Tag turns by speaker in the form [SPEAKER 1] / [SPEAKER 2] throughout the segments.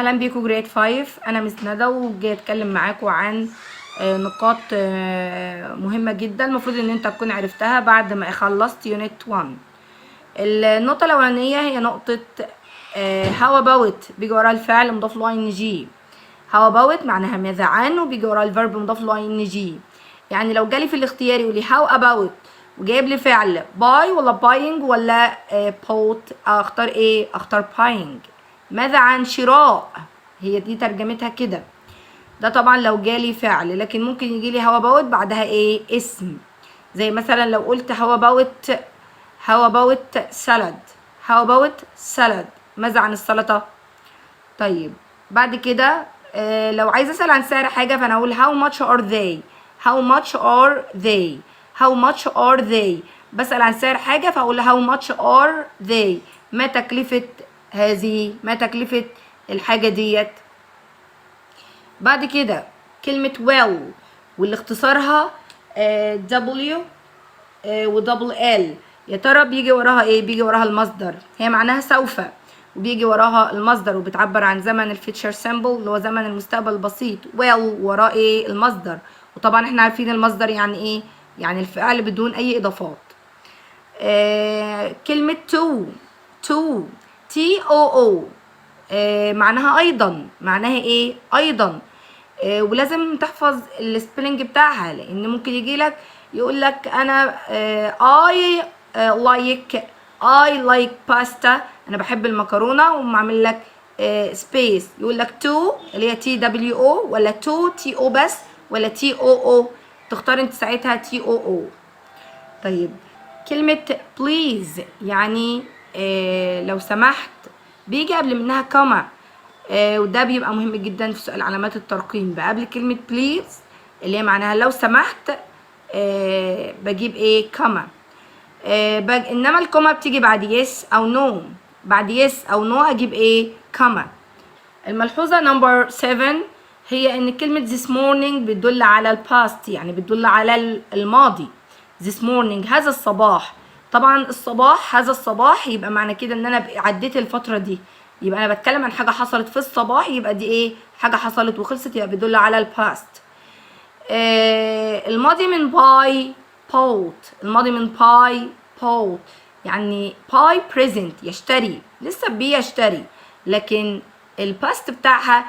[SPEAKER 1] اهلا بيكم جريد 5. انا مس ندى وجاي اتكلم معاكم عن نقاط مهمه جدا المفروض ان انت تكون عرفتها بعد ما خلصت يونت 1. النقطه الاولانيه هي نقطه how about بيجي وراها الفعل مضاف له ing. how about معناها ماذا عن، وبيجي وراها الفيرب مضاف له ing. يعني لو جالي في الاختيار يقول لي how about وجايب لي فعل buy ولا buying ولا bought، اختار ايه؟ اختار buying. ماذا عن شراء، هي دي ترجمتها كده. ده طبعا لو جالي فعل، لكن ممكن يجي لي how about بعدها ايه؟ اسم. زي مثلا لو قلت how about salad. how about salad ماذا عن السلطة؟ طيب بعد كده لو عايز اسأل عن سعر حاجة فانا اقول how much are they. how much are they. how much are they بسأل عن سعر حاجة فاقول how much are they. ما تكلفة هذه، ما تكلفة الحاجة ديت. بعد كده كلمة well واللي اختصارها W ودبل L. يا ترى بيجي وراها ايه؟ بيجي وراها المصدر، هي معناها سوف، وبيجي وراها المصدر وبتعبر عن زمن الفيتشر سيمبل اللي هو زمن المستقبل البسيط. well وراه ايه؟ المصدر، وطبعا احنا عارفين المصدر يعني ايه؟ يعني الفعل بدون اي اضافات. كلمة to TOO معناها ايضا. معناها ايه؟ ايضا. ولازم تحفظ السبيلنج بتاعها، لان ممكن يجي لك يقول لك انا I like pasta، انا بحب المكرونه، ومعمل لك سبيس يقول لك to اللي هي TWO ولا TO بس ولا TOO. تختار انت ساعتها TOO. طيب كلمة please يعني لو سمحت، بيجي قبل منها كوما، وده بيبقى مهم جدا في سؤال علامات الترقيم. بقى قبل كلمة please اللي هي معناها لو سمحت بجيب ايه؟ كوما. انما الكوما بتيجي بعد yes او no. بعد yes او no اجيب ايه؟ كوما. الملحوظة نمبر 7 هي ان كلمة this morning بتدل على الباست، يعني بتدل على الماضي. this morning هذا الصباح. طبعا الصباح، هذا الصباح، يبقى معنى كده ان انا عديت الفترة دي، يبقى انا بتكلم عن حاجة حصلت في الصباح، يبقى دي ايه؟ حاجة حصلت وخلصت، يبقى بيدل على الباست. الماضي من باي bought. الماضي من باي bought، يعني باي present يشتري، لسه بيشتري، لكن الباست بتاعها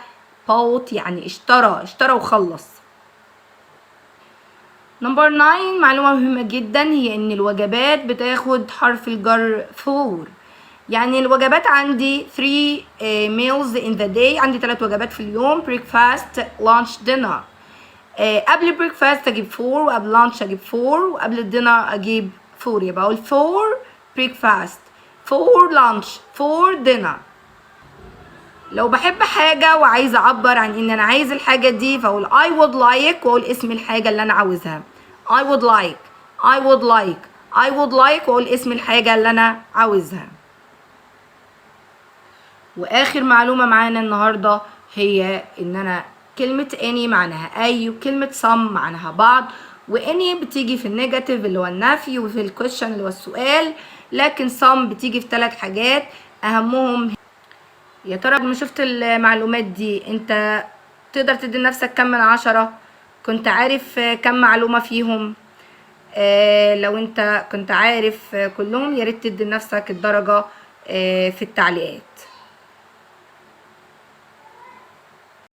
[SPEAKER 1] bought يعني اشترى وخلص. نمبر 9 معلومة مهمة جدا، هي ان الوجبات بتاخد حرف الجر for. يعني الوجبات عندي 3 meals in the day، عندي 3 وجبات في اليوم: breakfast lunch dinner. قبل breakfast اجيب for، وقبل lunch اجيب for، وقبل الدينر اجيب for. يبقى اقول for breakfast، for lunch، for dinner. لو بحب حاجة وعايزة اعبر عن ان انا عايز الحاجة دي فاقول I would like، واقول اسم الحاجة اللي انا عاوزها. I would like، I would like، I would like، واقول اسم الحاجة اللي انا عاوزها. واخر معلومة معانا النهاردة هي ان انا كلمة any معناها اي، وكلمة some معناها بعض، واني بتيجي في النيجاتيف اللي هو النفي، وفي الكويشن اللي هو السؤال، لكن some بتيجي في 3 حاجات اهمهم. يا ترى لما شفت المعلومات دي انت تقدر تدي لنفسك كم من 10؟ كنت عارف كم معلومة فيهم؟ لو انت كنت عارف كلهم ياريت تدي لنفسك الدرجة في التعليقات.